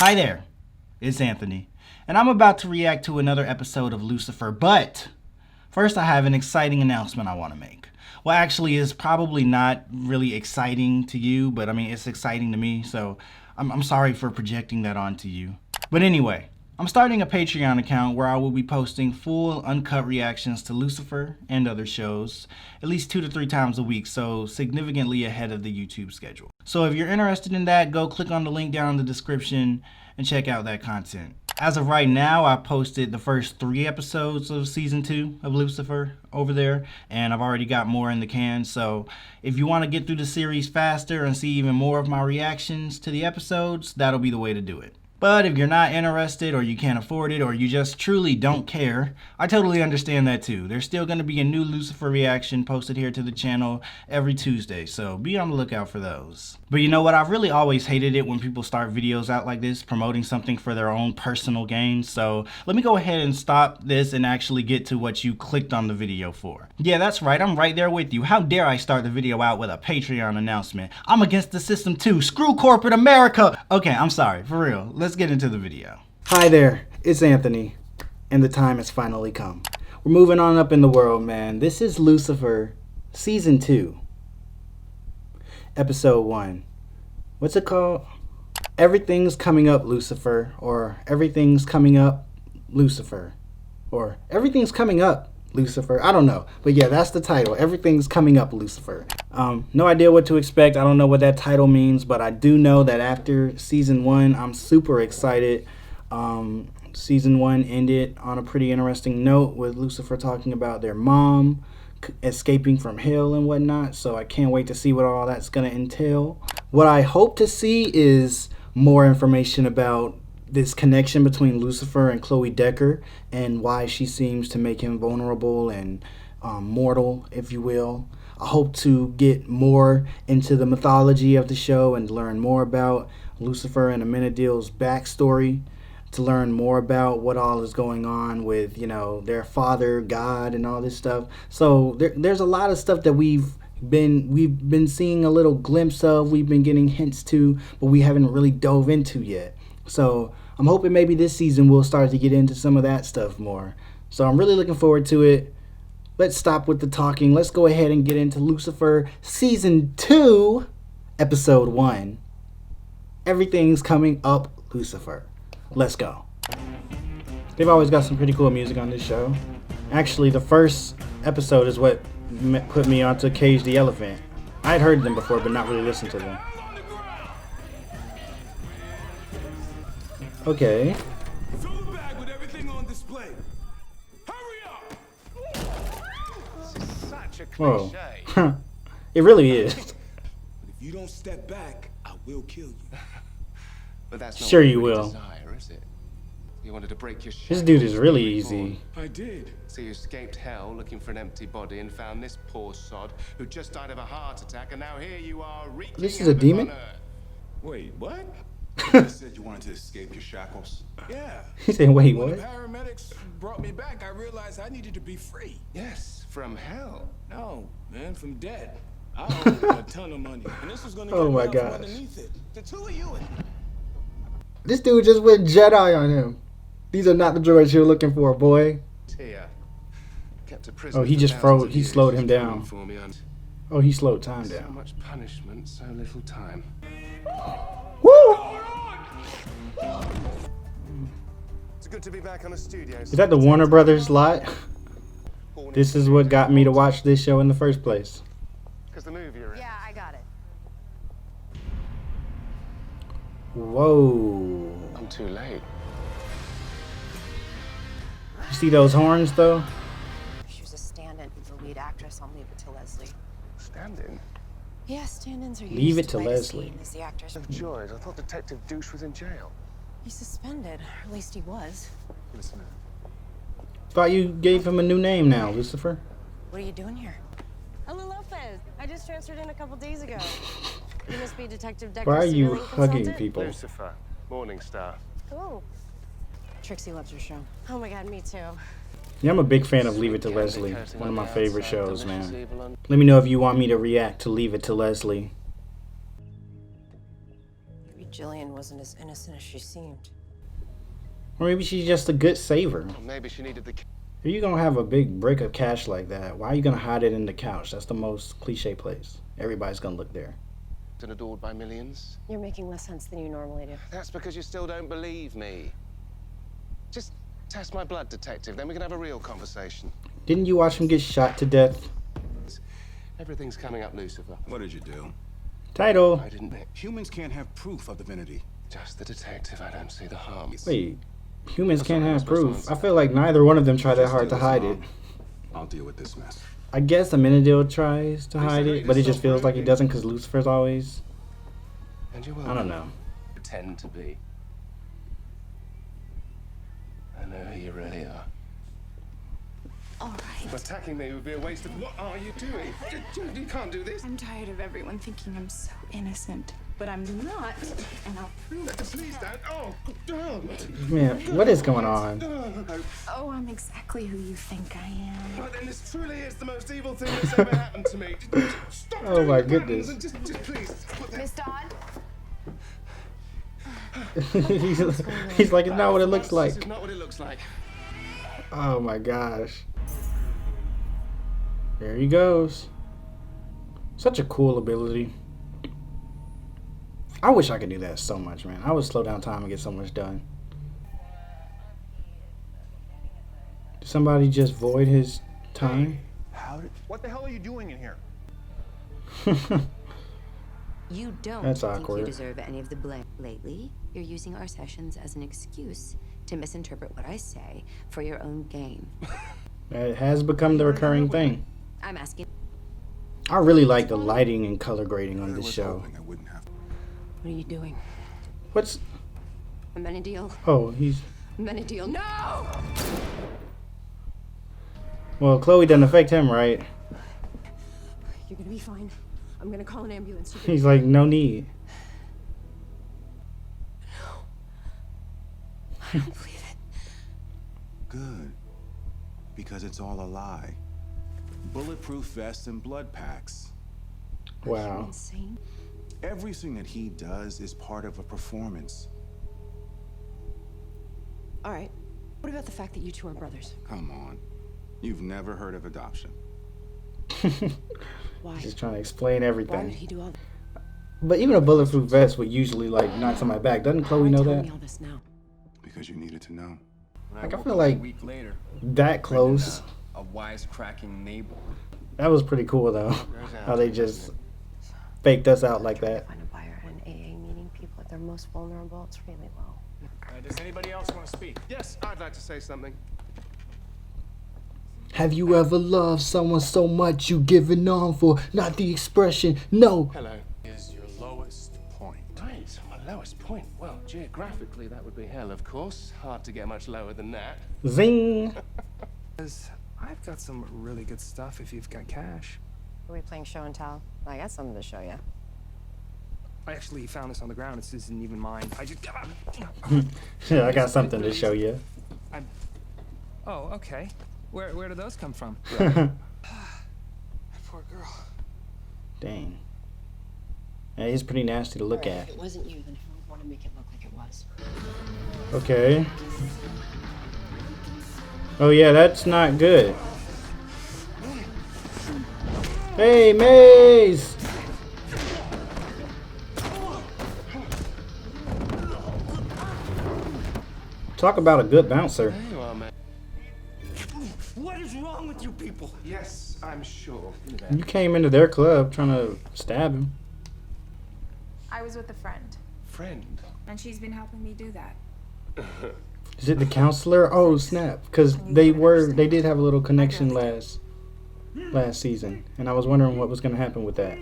Hi there, it's Anthony, and I'm about to react to another episode of Lucifer, but first I have an exciting announcement I want to make. Well, actually, it's probably not really exciting to you, but I mean, it's exciting to me, so I'm sorry for projecting that onto you. But anyway, I'm starting a Patreon account where I will be posting full uncut reactions to Lucifer and other shows at least 2 to 3 times a week, so significantly ahead of the YouTube schedule. So if you're interested in that, go click on the link down in the description and check out that content. As of right now, I posted the first 3 episodes of season 2 of Lucifer over there, and I've already got more in the can. So if you want to get through the series faster and see even more of my reactions to the episodes, that'll be the way to do it. But if you're not interested, or you can't afford it, or you just truly don't care, I totally understand that too. There's still going to be a new Lucifer reaction posted here to the channel every Tuesday, so be on the lookout for those. But you know what? I've really always hated it when people start videos out like this, promoting something for their own personal gain. So let me go ahead and stop this and actually get to what you clicked on the video for. Yeah, that's right. I'm right there with you. How dare I start the video out with a Patreon announcement? I'm against the system too. Screw corporate America. Okay, I'm sorry. For real. Let's get into the video. Hi there, it's Anthony, and the time has finally come. We're moving on up in the world, man. This is Lucifer, Season 2, Episode 1. What's it called? Everything's Coming Up, Lucifer, or Everything's Coming Up, Lucifer, or Everything's Coming Up, Lucifer. I don't know, but yeah, that's the title. Everything's Coming Up, Lucifer. No idea what to expect. I don't know what that title means, but I do know that after season 1, I'm super excited. Season 1 ended on a pretty interesting note with Lucifer talking about their mom escaping from hell and whatnot, so I can't wait to see what all that's gonna entail. What I hope to see is more information about this connection between Lucifer and Chloe Decker and why she seems to make him vulnerable and mortal, if you will. I hope to get more into the mythology of the show and learn more about Lucifer and Amenadiel's backstory, to learn more about what all is going on with, you know, their father, God, and all this stuff. So there's a lot of stuff that we've been seeing a little glimpse of, we've been getting hints to, but we haven't really dove into yet. So I'm hoping maybe this season we'll start to get into some of that stuff more. So I'm really looking forward to it. Let's stop with the talking. Let's go ahead and get into Lucifer Season 2, Episode 1. Everything's Coming Up, Lucifer. Let's go. They've always got some pretty cool music on this show. Actually, the first episode is what put me onto Cage the Elephant. I had heard them before, but not really listened to them. Okay. Whoa. It really is. If you don't step back, I will kill you. But that's not sure what you will. Desire, is it? You wanted to break your This dude is really easy. I did. So you escaped hell looking for an empty body and found this poor sod who just died of a heart attack, and now here you are wreaking This is a havoc demon? on Earth. Wait, what? You said you wanted to escape your shackles. Yeah. He said, wait, When what? the paramedics brought me back, I realized I needed to be free. Yes, from hell. No, man, from dead. I owe a ton of money, and this was gonna Oh get my me out from gosh. underneath it. The two of you. This dude just went Jedi on him. These are not the droids you're looking for, boy. Here. Kept a prisoner Oh, he for just thousands froze. of He years, slowed him just down. coming for me and Oh, he slowed time so down. much punishment, so little time. Woo! It's good to be back on a studio. Is that the Warner Brothers lot? This is what got me to watch this show in the first place. Because the movie you're in. Yeah, I got it. Whoa. I'm too late. You see those horns, though? She was a stand-in for the lead actress on Leave It to Leslie. Stand-in. Yeah, stand-ins are used Leave It to play the Leslie. scene as the actress. Of joys. I thought Detective Douche was in jail. He's suspended, or at least he was. Listen. Thought you gave him a new name now, Lucifer. What are you doing here? Hello, Lopez. I just transferred in a couple days ago. You must be Detective Decker's Why are you civilian hugging consultant? people? Lucifer. Morning Star. Oh. Trixie loves your show. Oh my god, me too. Yeah, I'm a big fan of Leave It to Leslie. One of my favorite shows, man. Let me know if you want me to react to Leave It to Leslie. Jillian wasn't as innocent as she seemed. Or maybe she's just a good saver. Or maybe she needed the If you're gonna have a big break of cash like that, why are you gonna hide it in the couch? That's the most cliche place. Everybody's gonna look there. and adored by millions. You're making less sense than you normally do. That's because you still don't believe me. Just test my blood, detective, then we can have a real conversation. Didn't you watch him get shot to death? Everything's coming up, Lucifer. What did you do? Title. I didn't. Humans can't have proof of divinity. Just the detective. I don't see the harm. Wait, humans can't have proof. I feel like neither one of them try that hard to hide it. I'll deal with this mess. I guess Amenadiel tries to hide it, but it just feels like he doesn't because Lucifer's always... And you will I don't know. pretend to be. I know who you really are. All right. Attacking me would be a waste of... What are you doing? You can't do this. I'm tired of everyone thinking I'm so innocent, but I'm not, and I'll prove it. Please don't. Oh, don't. Man, what is going on? Oh, I'm exactly who you think I am. But then this truly is the most evil thing that's ever happened to me. Stop Oh doing my the buttons goodness. and just please. Miss Dodd? He's like, it's not what it looks This like. is not what it looks like. Oh my gosh. There he goes. Such a cool ability. I wish I could do that so much, man. I would slow down time and get so much done. Did somebody just void his time? What the hell are you doing in here? You don't That's think awkward. you deserve any of the blame. Lately, you're using our sessions as an excuse to misinterpret what I say for your own gain. It has become the recurring thing. I'm asking, I really like the lighting and color grading on this show. Hoping I wouldn't have. what are you doing? What's... Amenadiel? Oh, he's... Amenadiel, no! Well, Chloe doesn't affect him, right? You're gonna be fine. I'm gonna call an ambulance. He's like, no need. I don't believe it. Good. Because it's all a lie. Bulletproof vests and blood packs. Wow. Insane. Everything that he does is part of a performance. All right. What about the fact that you two are brothers? Come on. You've never heard of adoption. Why? Just trying to explain Why would everything. he do all that? But even a bulletproof vest would usually like knock somebody back. Doesn't Chloe know Tell that? me all this now. Because you needed to know. Like, I feel like A week later, that close. a wisecracking neighbor. That was pretty cool though. How they just faked us out like that. Find a buyer. When AA meeting people at their most vulnerable, it's really low. Does anybody else want to speak? Yes, I'd like to say something. Have you ever loved someone so much you given on for not the expression? No. Hello. Is your lowest point. Right, my lowest point. Well, geographically, that would be hell, of course. Hard to get much lower than that. Zing. Because I've got some really good stuff if you've got cash. Are we playing show and tell? I got something to show you. I actually found this on the ground. This isn't even mine. I just... Yeah, I got something to show you. Oh, okay. Where do those come from? Dang. Poor girl. Yeah, he's pretty nasty to look at. If it wasn't you, then who would want to make it look like it was? Okay. Oh yeah, that's not good. Hey, Maze! Talk about a good bouncer. There you are, man. What is wrong with you people? Yes, I'm sure. You came into their club trying to stab him. I was with a friend, Friend. and she's been helping me do that. Is it the counselor? Oh snap! Because they did have a little connection last season, and I was wondering what was going to happen with that.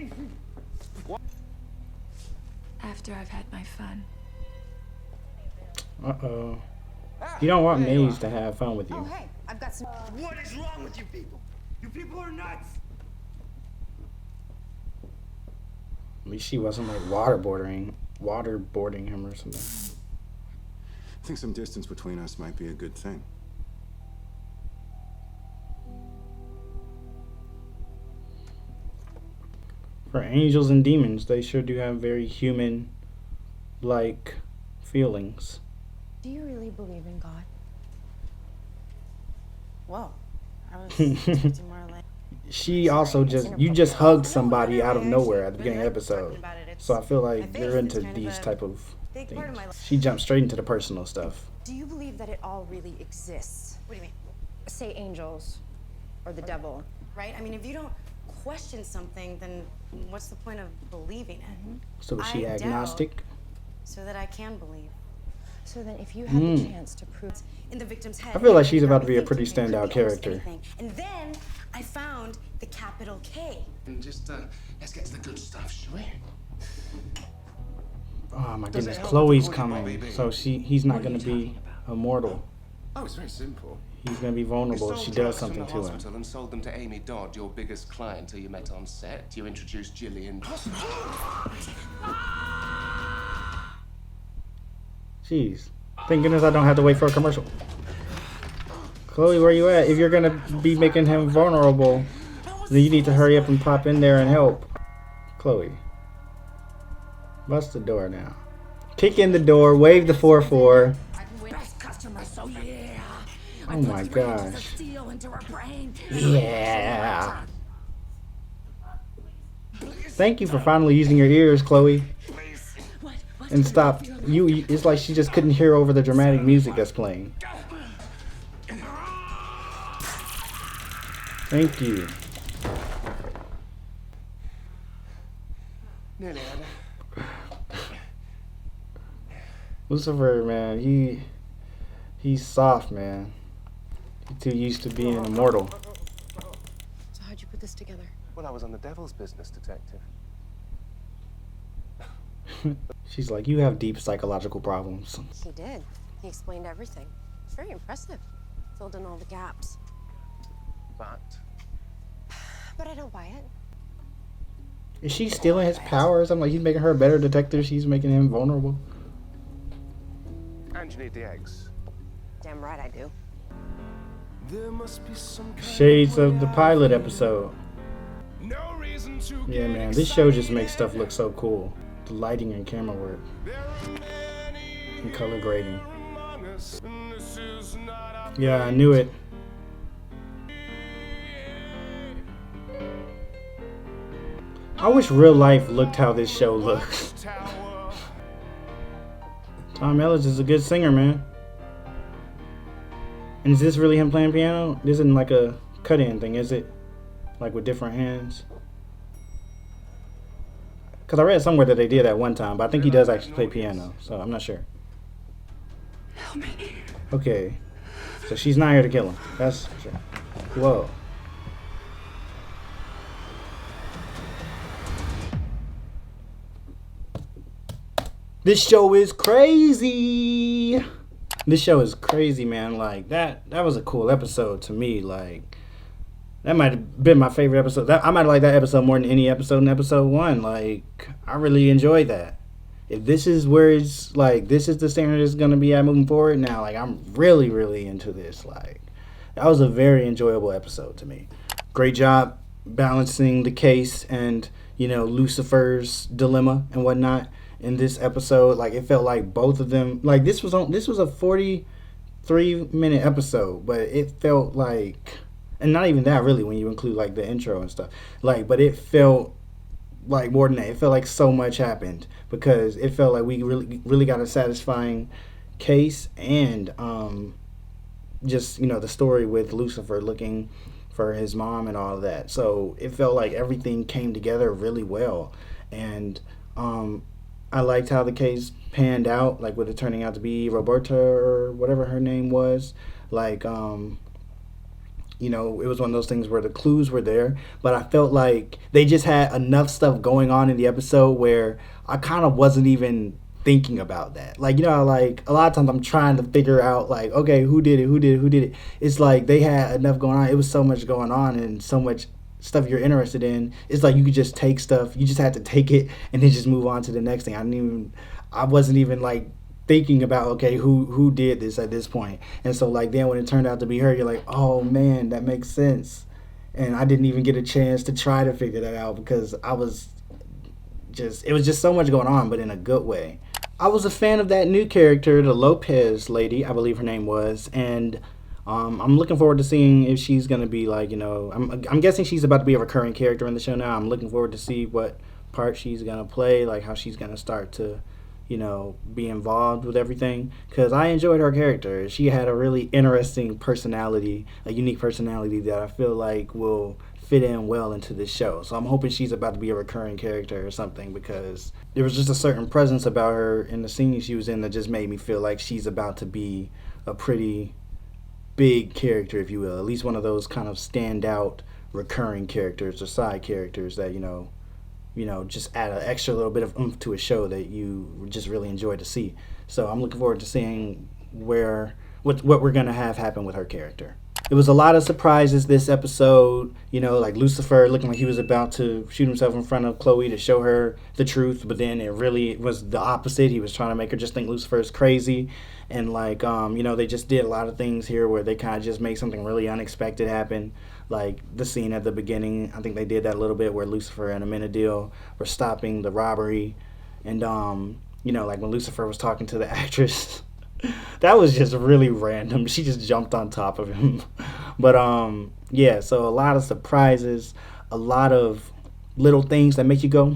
After I've had my fun. Uh-oh. You don't want Maze to have fun with Oh, you. hey, I've got some. What is wrong with you people? You people are nuts! At least she wasn't like waterboarding him or something. I think some distance between us might be a good thing. For angels and demons, they sure do have very human like feelings. Do you really believe in God? Whoa. I was expecting more like. She also you just hugged somebody out of nowhere at the beginning of the episode. So I feel like you're into these type of things. She jumped straight into the personal stuff. Do you believe that it all really exists? What do you mean? Say angels or the devil. Right? I mean, if you don't question something, then what's the point of believing it? So is she I agnostic? doubt so that I can believe. So then if you had the chance to prove In the victim's head. I feel like she's it about got to me be a pretty thinking it could standout be almost character. anything. And then I found the capital K. And just, let's get to the good stuff, shall we? Oh my Does it goodness, help Chloe's with the Bobby coming. being? So he's not What are gonna you be talking about? immortal. Oh, it's very simple. He's gonna be You vulnerable stole if she does drugs something from the to him. hospital and sold them to Amy Dodd, your biggest client, who you met on set. You introduced Gillian. Jeez. Thank goodness I don't have to wait for a commercial. Chloe, where you at? If you're gonna be making him vulnerable, then you need to hurry up and pop in there and help. Chloe. Bust the door now. Kick in the door, wave the 4-4. Oh my gosh. Yeah. Thank you for finally using your ears, Chloe. And stop. It's like she just couldn't hear over the dramatic music that's playing. Thank you. Nearly had it. Lucifer, man, he's soft, man. He's too used to being immortal. So how'd you put this together? Well, I was on the devil's business, detective. She's like, you have deep psychological problems. He did. He explained everything. It's very impressive. Filled in all the gaps. But I don't buy it. Is she stealing his powers? I'm like, he's making her a better detective. She's making him vulnerable. And you need the eggs. Damn right I do. Shades of the pilot episode. No reason to Yeah, get man, this show just makes stuff look so cool. The lighting and camera work. And color grading. Yeah, I knew it. I wish real life looked how this show looks. Tom Ellis is a good singer, man. And is this really him playing piano? This isn't like a cut-in thing, is it? Like with different hands? Because I read somewhere that they did that one time, but I think he does actually play piano, so I'm not sure. Help me. Okay. So she's not here to kill him. That's for sure. Whoa. This show is crazy. This show is crazy, man. Like that was a cool episode to me. Like that might have been my favorite episode. I might like that episode more than any episode in episode 1. Like I really enjoyed that. If this is where it's like this is the standard it's gonna be at moving forward now, like I'm really, really into this. Like that was a very enjoyable episode to me. Great job balancing the case and, you know, Lucifer's dilemma and whatnot. In this episode, like it felt like both of them, like this was a 43-minute episode, but it felt like, and not even that really when you include like the intro and stuff, like, but it felt like more than that. It felt like so much happened because it felt like we really got a satisfying case and just, you know, the story with Lucifer looking for his mom and all of that. So it felt like everything came together really well. And I liked how the case panned out, like with it turning out to be Roberta or whatever her name was. Like, you know, it was one of those things where the clues were there, but I felt like they just had enough stuff going on in the episode where I kind of wasn't even thinking about that. Like, you know, like a lot of times I'm trying to figure out like, okay, who did it? It's like they had enough going on. It was so much going on and so much stuff you're interested in. It's like you could just take stuff, you just had to take it and then just move on to the next thing. I wasn't even like thinking about, okay, who did this at this point. And so like then when it turned out to be her, you're like, oh man, that makes sense. And I didn't even get a chance to try to figure that out because it was just so much going on, but in a good way. I was a fan of that new character, the Lopez lady, I believe her name was, and I'm looking forward to seeing if she's gonna be like, you know, I'm guessing she's about to be a recurring character in the show now. I'm looking forward to see what part she's gonna play, like how she's gonna start to, you know, be involved with everything. Because I enjoyed her character. She had a really interesting personality, a unique personality that I feel like will fit in well into this show. So I'm hoping she's about to be a recurring character or something, because there was just a certain presence about her in the scene she was in that just made me feel like she's about to be a pretty big character, if you will. At least one of those kind of standout recurring characters or side characters that, you know, just add an extra little bit of oomph to a show that you just really enjoy to see. So I'm looking forward to seeing what we're gonna have happen with her character. It was a lot of surprises this episode, you know, like Lucifer looking like he was about to shoot himself in front of Chloe to show her the truth, but then it really was the opposite. He was trying to make her just think Lucifer is crazy. And like, you know, they just did a lot of things here where they kind of just make something really unexpected happen. Like the scene at the beginning, I think they did that a little bit where Lucifer and Amenadiel were stopping the robbery. And, you know, like when Lucifer was talking to the actress, that was just really random. She just jumped on top of him. But yeah, so a lot of surprises, a lot of little things that make you go,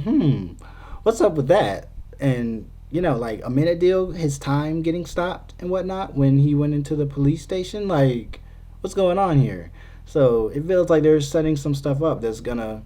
what's up with that? And, you know, like Amenadiel, his time getting stopped and whatnot when he went into the police station, like, what's going on here? So it feels like they're setting some stuff up that's gonna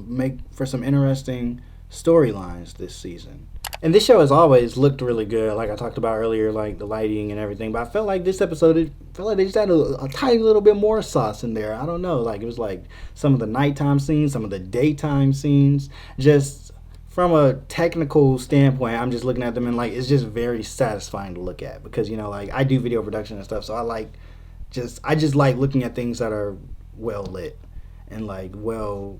make for some interesting storylines this season. And this show has always looked really good, like I talked about earlier, like the lighting and everything. But I felt like this episode, it felt like they just had a tiny little bit more sauce in there. I don't know, like it was like some of the nighttime scenes, some of the daytime scenes. Just from a technical standpoint, I'm just looking at them and like it's just very satisfying to look at, because, you know, like I do video production and stuff, so I just like looking at things that are well lit and like well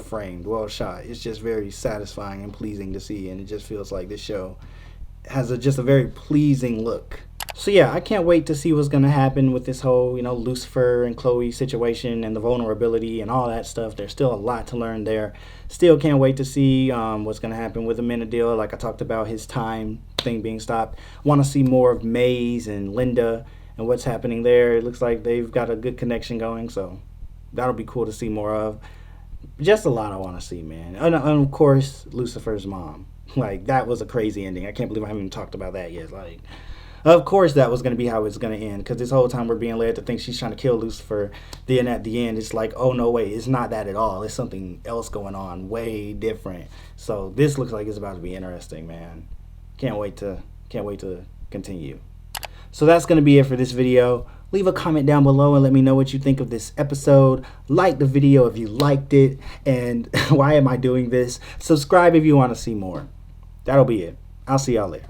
framed, well shot. It's just very satisfying and pleasing to see, and it just feels like this show has just a very pleasing look. So yeah, I can't wait to see what's going to happen with this whole, you know, Lucifer and Chloe situation and the vulnerability and all that stuff. There's still a lot to learn there. Still can't wait to see what's going to happen with Amenadiel. Like I talked about, his time thing being stopped. Want to see more of Maze and Linda and what's happening there. It looks like they've got a good connection going, so that'll be cool to see more of. Just a lot I want to see, man. And of course, Lucifer's mom. Like, that was a crazy ending. I can't believe I haven't even talked about that yet. Like, of course that was going to be how it's going to end, because this whole time we're being led to think she's trying to kill Lucifer. Then at the end, it's like, oh, no, wait, it's not that at all. It's something else going on, way different. So this looks like it's about to be interesting, man. Can't wait to continue. So that's going to be it for this video. Leave a comment down below and let me know what you think of this episode. Like the video if you liked it. And why am I doing this? Subscribe if you want to see more. That'll be it. I'll see y'all later.